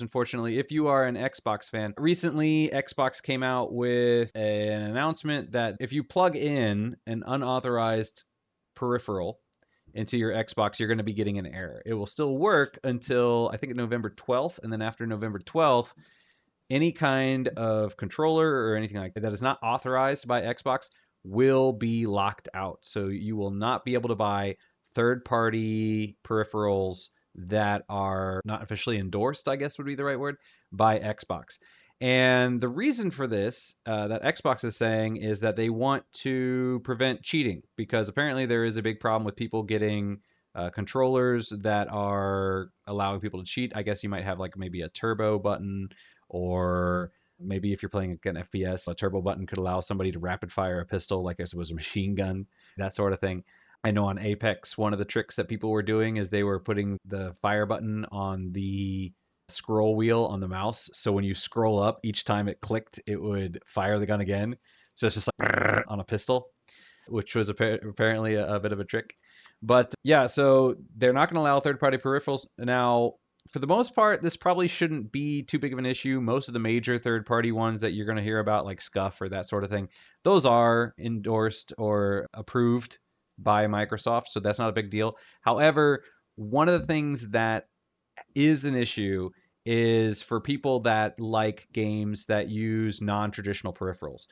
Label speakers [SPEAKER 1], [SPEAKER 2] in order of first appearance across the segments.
[SPEAKER 1] Unfortunately, if you are an Xbox fan, recently Xbox came out with an announcement that if you plug in an unauthorized peripheral into your Xbox, you're going to be getting an error. It will still work until I think November 12th, and then after November 12th, any kind of controller or anything like that is not authorized by Xbox will be locked out. So you will not be able to buy third-party peripherals that are not officially endorsed, I guess would be the right word, by Xbox. And the reason for this that Xbox is saying is that they want to prevent cheating because apparently there is a big problem with people getting controllers that are allowing people to cheat. I guess you might have like maybe a turbo button, or maybe if you're playing an FPS, a turbo button could allow somebody to rapid fire a pistol like if it was a machine gun, that sort of thing. I know on Apex, one of the tricks that people were doing is they were putting the fire button on the scroll wheel on the mouse. So when you scroll up, each time it clicked, it would fire the gun again. So it's just like on a pistol, which was apparently a bit of a trick. But yeah, so they're not going to allow third party peripherals. Now, for the most part, this probably shouldn't be too big of an issue. Most of the major third party ones that you're going to hear about, like Scuff or that sort of thing, those are endorsed or approved by Microsoft. So that's not a big deal. However, one of the things that is an issue is for people that like games that use non-traditional peripherals,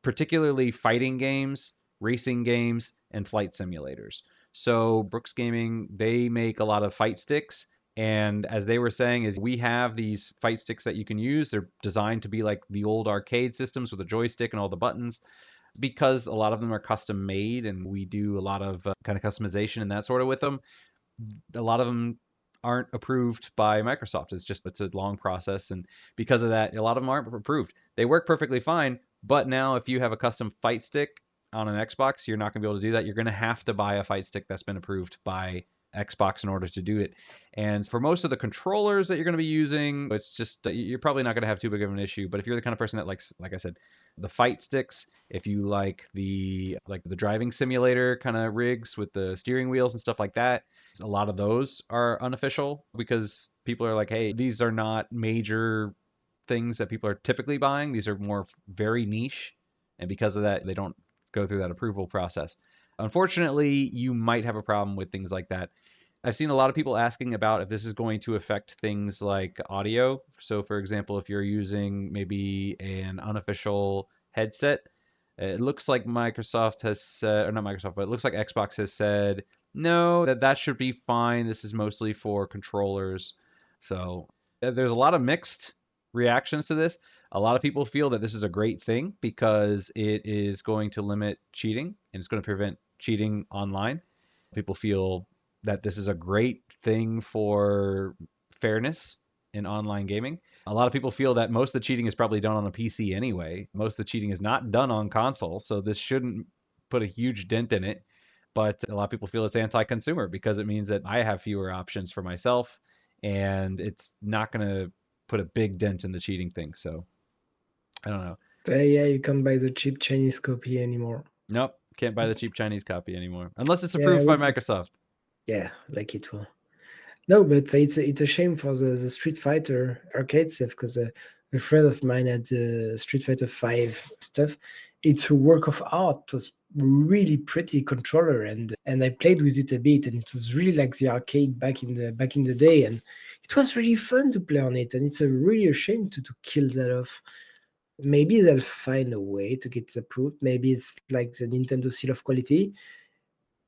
[SPEAKER 1] particularly fighting games, racing games, and flight simulators. So Brooks Gaming, they make a lot of fight sticks. And as they were saying, is we have these fight sticks that you can use. They're designed to be like the old arcade systems with a joystick and all the buttons because a lot of them are custom made and we do a lot of kind of customization and that sort of with them. A lot of them aren't approved by Microsoft. It's a long process, and because of that, a lot of them aren't approved. They work perfectly fine, but now if you have a custom fight stick on an Xbox, you're not going to be able to do that. You're going to have to buy a fight stick that's been approved by Xbox in order to do it. And for most of the controllers that you're going to be using, it's just you're probably not going to have too big of an issue. But if you're the kind of person that likes, like I said, the fight sticks, if you like the driving simulator kind of rigs with the steering wheels and stuff like that, a lot of those are unofficial because people are like, hey, these are not major things that people are typically buying. These are more very niche. And because of that, they don't go through that approval process. Unfortunately, you might have a problem with things like that. I've seen a lot of people asking about if this is going to affect things like audio. So, for example, if you're using maybe an unofficial headset, it looks like Microsoft has said, or not Microsoft, but it looks like Xbox has said, no, that should be fine. This is mostly for controllers. So, there's a lot of mixed reactions to this. A lot of people feel that this is a great thing because it is going to limit cheating and it's going to prevent cheating online. People feel that this is a great thing for fairness in online gaming. A lot of people feel that most of the cheating is probably done on a PC anyway. Most of the cheating is not done on console, so this shouldn't put a huge dent in it. But a lot of people feel it's anti-consumer because it means that I have fewer options for myself, and it's not going to put a big dent in the cheating thing. So I don't know.
[SPEAKER 2] Yeah, you can't buy the cheap Chinese copy anymore.
[SPEAKER 1] Nope, can't buy the cheap Chinese copy anymore unless it's
[SPEAKER 2] Yeah,
[SPEAKER 1] approved by Microsoft.
[SPEAKER 2] yeah, like it will. No, but it's a shame for the Street Fighter arcade stuff because a friend of mine had the Street Fighter 5 stuff. It's a work of art. It was really pretty controller, and I played with it a bit, and it was really like the arcade back in the day, and it was really fun to play on it. And it's a really a shame to kill that off. Maybe they'll find a way to get it approved. Maybe it's like the Nintendo seal of quality.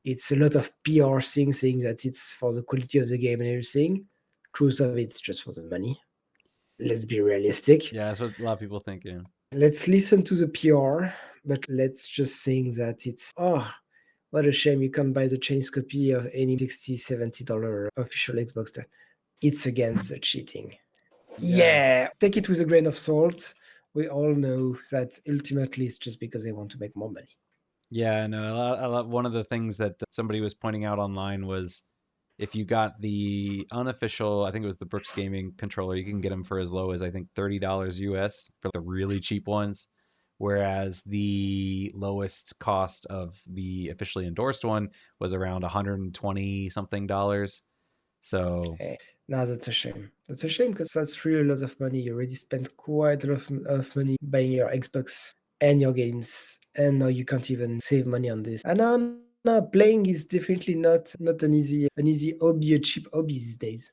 [SPEAKER 2] It's a lot of PR thing saying that it's for the quality of the game and everything. Truth of it's just for the money. Let's be realistic.
[SPEAKER 1] Yeah, that's what a lot of people think. Yeah.
[SPEAKER 2] Let's listen to the PR, but let's just think that it's what a shame you can't buy the Chinese copy of any $60-$70 official Xbox stuff. It's against the cheating.
[SPEAKER 1] Yeah.
[SPEAKER 2] Yeah, take it with a grain of salt. We all know that ultimately it's just because they want to make more money.
[SPEAKER 1] Yeah, no, one of the things that somebody was pointing out online was if you got the unofficial, I think it was the Brooks Gaming controller, you can get them for as low as I think $30 US for the really cheap ones, whereas the lowest cost of the officially endorsed one was around 120 something dollars. So,
[SPEAKER 2] No, that's a shame. That's a shame because that's really a lot of money. You already spent quite a lot of money buying your Xbox and your games, and now you can't even save money on this. And no, playing is definitely not an easy hobby, a cheap hobby these days.